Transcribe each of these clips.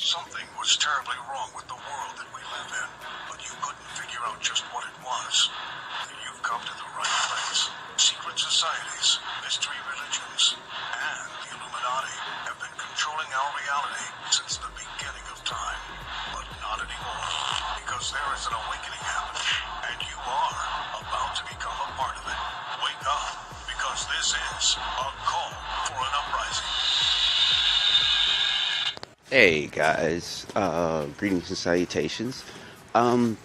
Something was terribly wrong with the world that we live in, but you couldn't figure out just what it was. You've come to the right place. Secret societies, mystery religions, and the Illuminati have been controlling our reality since the beginning of time. But not anymore, because there is an awakening happening, and you are about to become a part of it. Wake up, because this is a call for an uprising. Hey guys, greetings and salutations.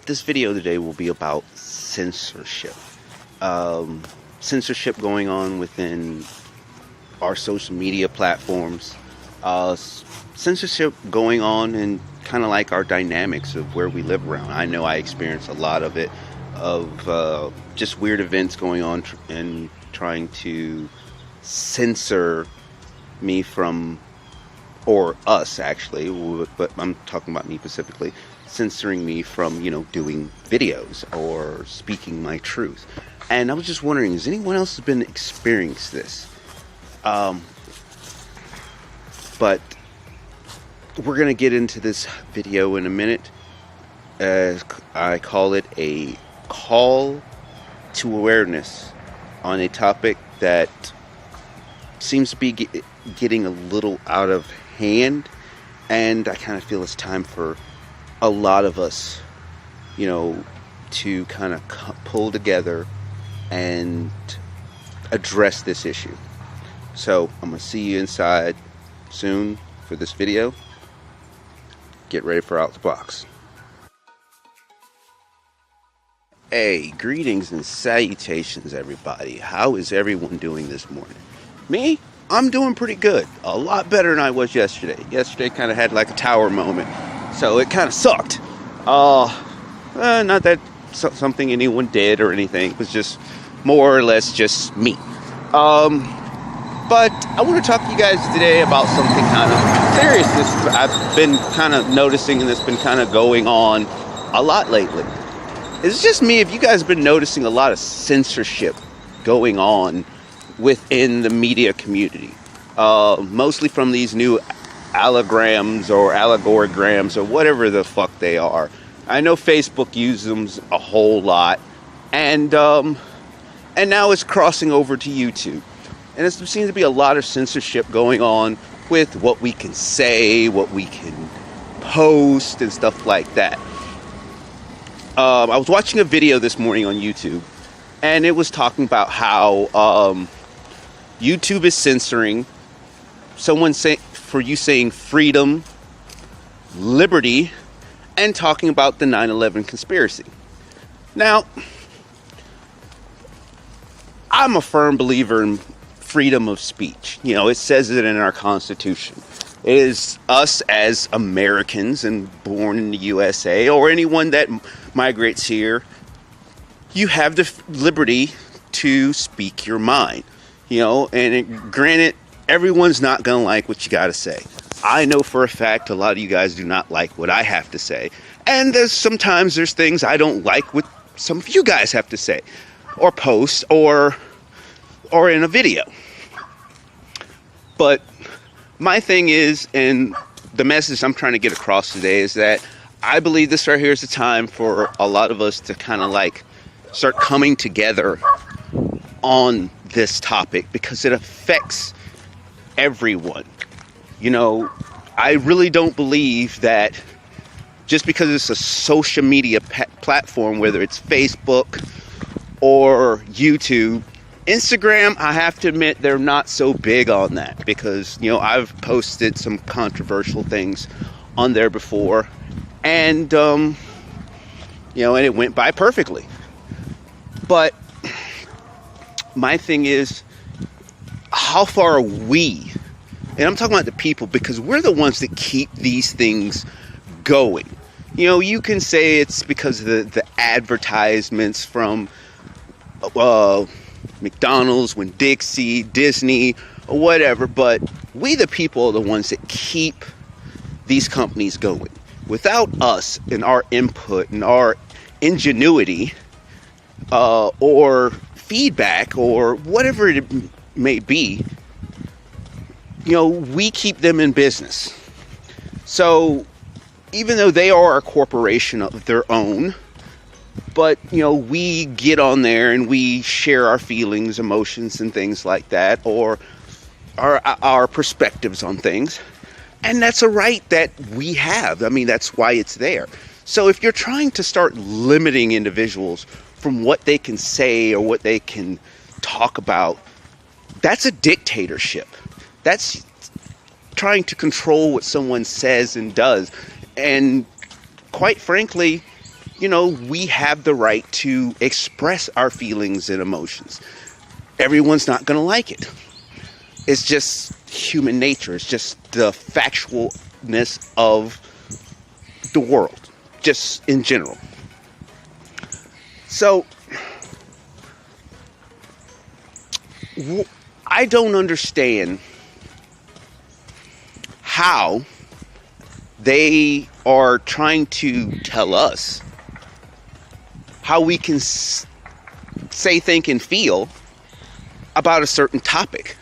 This video today will be about censorship. Censorship going on within our social media platforms. Censorship going on in kind of like our dynamics of where we live around. I know I experience a lot of it, of just weird events going on and trying to censor me from, or us actually, but I'm talking about me specifically, censoring me from, doing videos or speaking my truth. And I was just wondering, has anyone else been experiencing this? But we're going to get into this video in a minute. As I call it, a call to awareness on a topic that seems to be getting a little out of hand, and I kind of feel it's time for a lot of us, to kind of pull together and address this issue. So I'm gonna see you inside soon for this video. Get ready for Out the Box. Hey, greetings and salutations, everybody. How is everyone doing this morning? Me? I'm doing pretty good. A lot better than I was yesterday. Yesterday kind of had like a tower moment, so it kind of sucked. Not that something anyone did or anything. It was just more or less just me. But I want to talk to you guys today about something kind of serious. I've been kind of noticing, and it's been kind of going on a lot lately. It's just me. If you guys have been noticing a lot of censorship going on within the media community, mostly from these new allograms or allegorograms or whatever the fuck they are. I know Facebook uses them a whole lot, and now it's crossing over to YouTube, and there seems to be a lot of censorship going on with what we can say, what we can post, and stuff like that. I was watching a video this morning on YouTube, and it was talking about how YouTube is censoring someone for you saying freedom, liberty, and talking about the 9/11 conspiracy. Now, I'm a firm believer in freedom of speech. It says it in our Constitution. It is us as Americans and born in the USA, or anyone that migrates here, you have the liberty to speak your mind. Granted, everyone's not going to like what you got to say. I know for a fact a lot of you guys do not like what I have to say. And sometimes there's things I don't like what some of you guys have to say, or post, or in a video. But my thing is, and the message I'm trying to get across today is that I believe this right here is the time for a lot of us to kind of like start coming together on this topic, because it affects everyone. I really don't believe that just because it's a social media platform, whether it's Facebook or YouTube. Instagram, I have to admit, they're not so big on that, because I've posted some controversial things on there before, and and it went by perfectly. But my thing is, how far are we? And I'm talking about the people, because we're the ones that keep these things going. You can say it's because of the advertisements from McDonald's, Winn-Dixie, Disney, or whatever, but we the people are the ones that keep these companies going. Without us and our input and our ingenuity, or feedback, or whatever it may be, we keep them in business. So even though they are a corporation of their own, but, you know, we get on there and we share our feelings, emotions, and things like that, or our perspectives on things. And that's a right that we have. I mean, that's why it's there. So if you're trying to start limiting individuals from what they can say or what they can talk about, that's a dictatorship. That's trying to control what someone says and does. And quite frankly, you know, we have the right to express our feelings and emotions. Everyone's not going to like it. It's just human nature. It's just the factualness of the world, just in general. So, I don't understand how they are trying to tell us how we can say, think, and feel about a certain topic.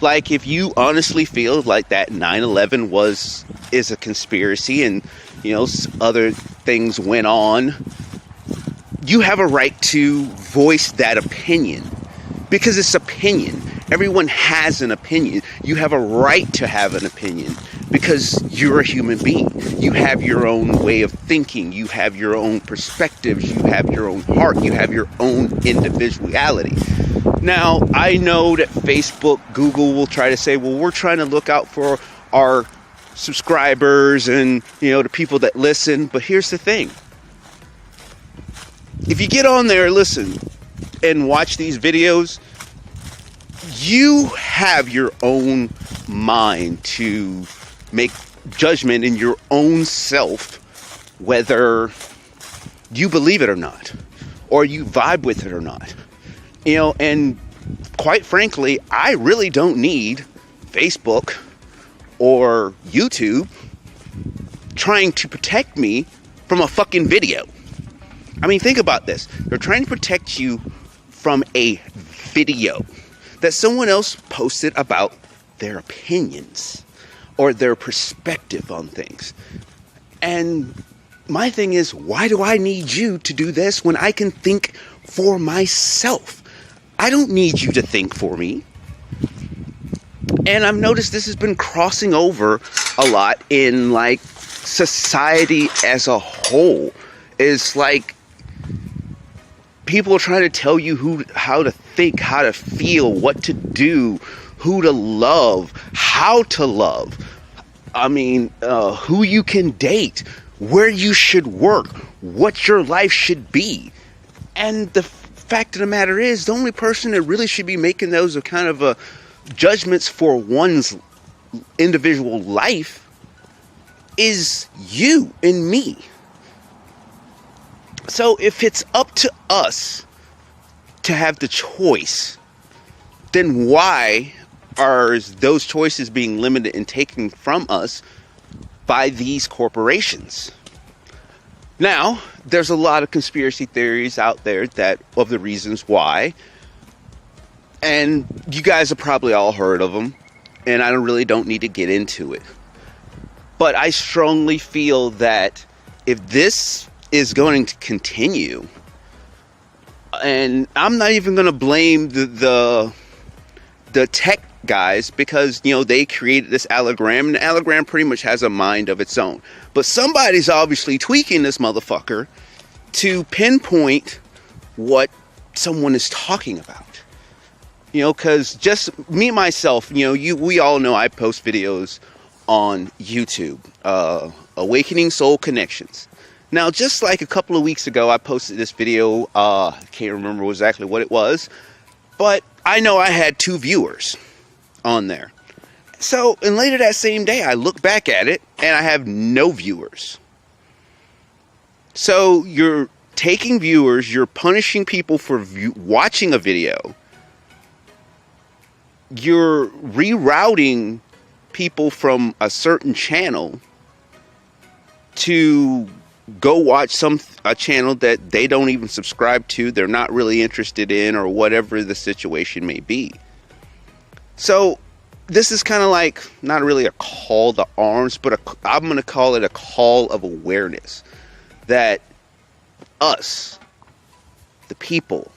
Like, if you honestly feel like that 9/11 is a conspiracy and, you know, other things went on, you have a right to voice that opinion, because it's opinion. Everyone has an opinion. You have a right to have an opinion because you're a human being. You have your own way of thinking. You have your own perspectives. You have your own heart. You have your own individuality. Now, I know that Facebook, Google will try to say, well, we're trying to look out for our subscribers and, you know, the people that listen. But here's the thing. If you get on there, listen, and watch these videos, you have your own mind to make judgment in your own self, whether you believe it or not, or you vibe with it or not. You know, and quite frankly, I really don't need Facebook or YouTube trying to protect me from a fucking video. I mean, think about this. They're trying to protect you from a video that someone else posted about their opinions or their perspective on things. And my thing is, why do I need you to do this when I can think for myself? I don't need you to think for me. And I've noticed this has been crossing over a lot in, like, society as a whole. It's like people are trying to tell you how to think, how to feel, what to do, who to love, how to love. I mean, who you can date, where you should work, what your life should be. And the fact of the matter is, the only person that really should be making those are kind of judgments for one's individual life is you and me. So if it's up to us to have the choice, then why are those choices being limited and taken from us by these corporations? Now, there's a lot of conspiracy theories out there that of the reasons why, and you guys have probably all heard of them, and I really don't need to get into it. But I strongly feel that if this is going to continue, and I'm not even going to blame the tech guys, because, you know, they created this allogram, and the allogram pretty much has a mind of its own. But somebody's obviously tweaking this motherfucker to pinpoint what someone is talking about. You know, because just me, myself, you know, we all know I post videos on YouTube, Awakening Soul Connections. Now, just like a couple of weeks ago, I posted this video. I can't remember exactly what it was, but I know I had 2 viewers on there. So, and later that same day, I look back at it, and I have no viewers. So, you're taking viewers, you're punishing people for watching a video, you're rerouting people from a certain channel to go watch a channel that they don't even subscribe to, they're not really interested in, or whatever the situation may be. So this is kind of like not really a call to arms, but I'm going to call it a call of awareness that us, the people,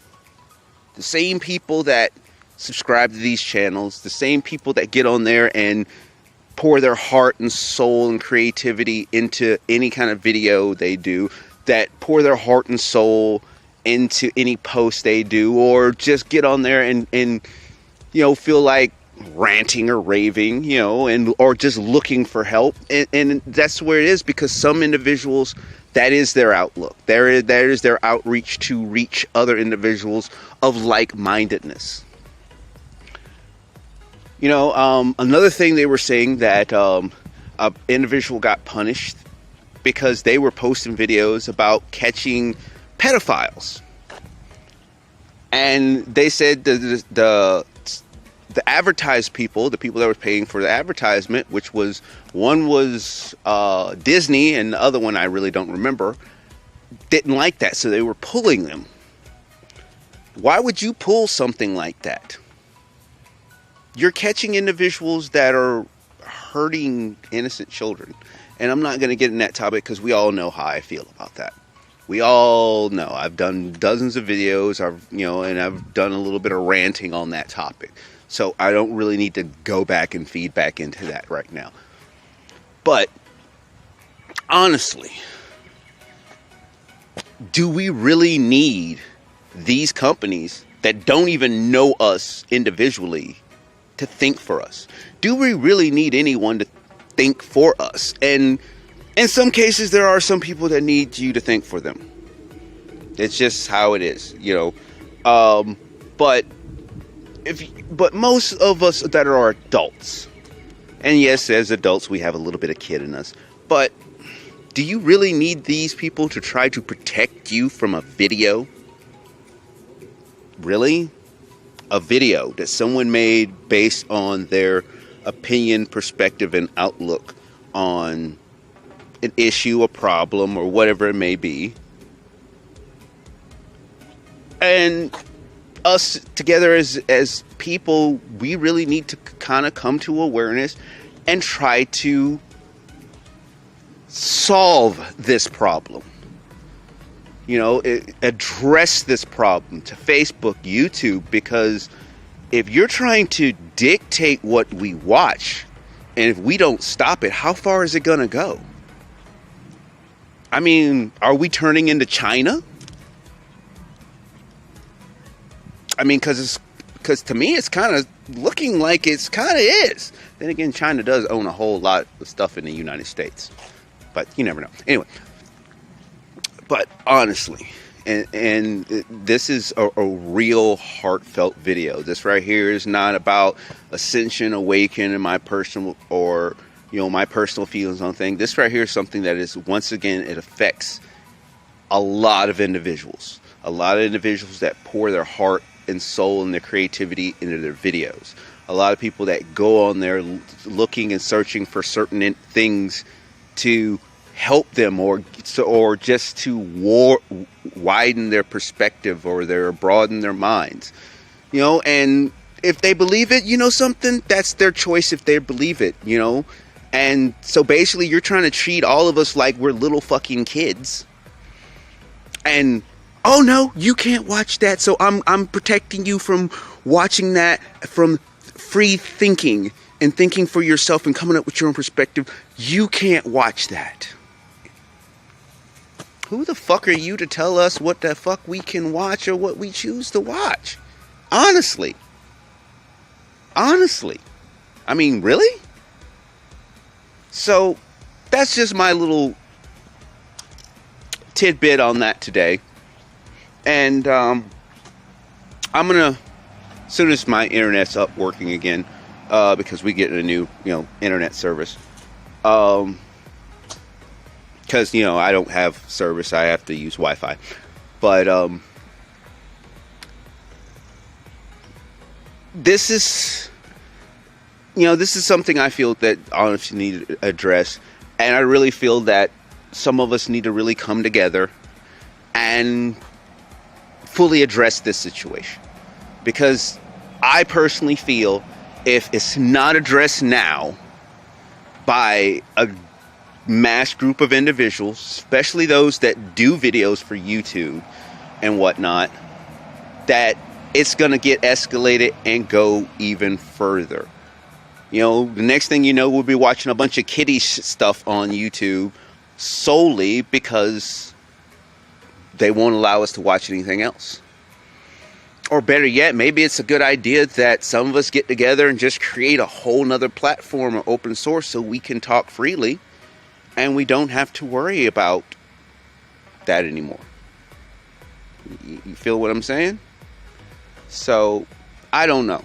the same people that subscribe to these channels, the same people that get on there and pour their heart and soul and creativity into any kind of video they do, that pour their heart and soul into any post they do, or just get on there and you know, feel like ranting or raving, you know, and or just looking for help. And that's where it is, because some individuals, that is their outlook. That is their outreach to reach other individuals of like-mindedness. You know, another thing they were saying, that an individual got punished because they were posting videos about catching pedophiles. And they said the advertised people, the people that were paying for the advertisement, which was, one was Disney and the other one I really don't remember, didn't like that, so they were pulling them. Why would you pull something like that? You're catching individuals that are hurting innocent children. And I'm not going to get in that topic because we all know how I feel about that. We all know. I've done dozens of videos, and I've done a little bit of ranting on that topic. So I don't really need to go back and feed back into that right now. But honestly, do we really need these companies that don't even know us individually to think for us? Do we really need anyone to think for us? And in some cases, there are some people that need you to think for them. It's just how it is, you know. But most of us that are adults, and yes, as adults, we have a little bit of kid in us, but do you really need these people to try to protect you from a video? Really? A video that someone made based on their opinion, perspective, and outlook on an issue, a problem, or whatever it may be. And us together as people, we really need to kind of come to awareness and try to solve this problem. You know, address this problem to Facebook, YouTube, because if you're trying to dictate what we watch, and if we don't stop it, how far is it going to go? I mean, are we turning into China? I mean, because to me, it's kind of looking like it's kind of is. Then again, China does own a whole lot of stuff in the United States. But you never know. Anyway. But honestly, and this is a real heartfelt video. This right here is not about ascension, awakening, my personal feelings on things. This right here is something that is, once again, it affects a lot of individuals. A lot of individuals that pour their heart and soul and their creativity into their videos. A lot of people that go on there looking and searching for certain things to help them, or just to widen their perspective, or broaden their minds, you know. And if they believe it, you know, something, that's their choice if they believe it, you know. And so basically, you're trying to treat all of us like we're little fucking kids. And oh no, you can't watch that, so I'm protecting you from watching that, from free thinking and thinking for yourself and coming up with your own perspective. You can't watch that. Who the fuck are you to tell us what the fuck we can watch or what we choose to watch? Honestly. I mean, really? So, that's just my little tidbit on that today. And I'm gonna, as soon as my internet's up working again, because we get a new, internet service. Because, I don't have service, I have to use Wi-Fi. But this is something I feel that honestly need to address. And I really feel that some of us need to really come together and fully address this situation. Because I personally feel if it's not addressed now by a mass group of individuals, especially those that do videos for YouTube and whatnot, that it's going to get escalated and go even further. You know, the next thing you know, we'll be watching a bunch of kiddie stuff on YouTube solely because they won't allow us to watch anything else. Or better yet, maybe it's a good idea that some of us get together and just create a whole nother platform of open source so we can talk freely and we don't have to worry about that anymore. You feel what I'm saying? So, I don't know.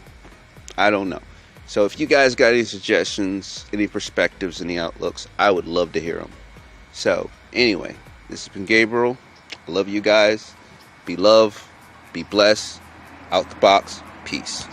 So if you guys got any suggestions, any perspectives, any outlooks, I would love to hear them. So, anyway, this has been Gabriel. I love you guys. Be love. Be blessed. Out the box. Peace.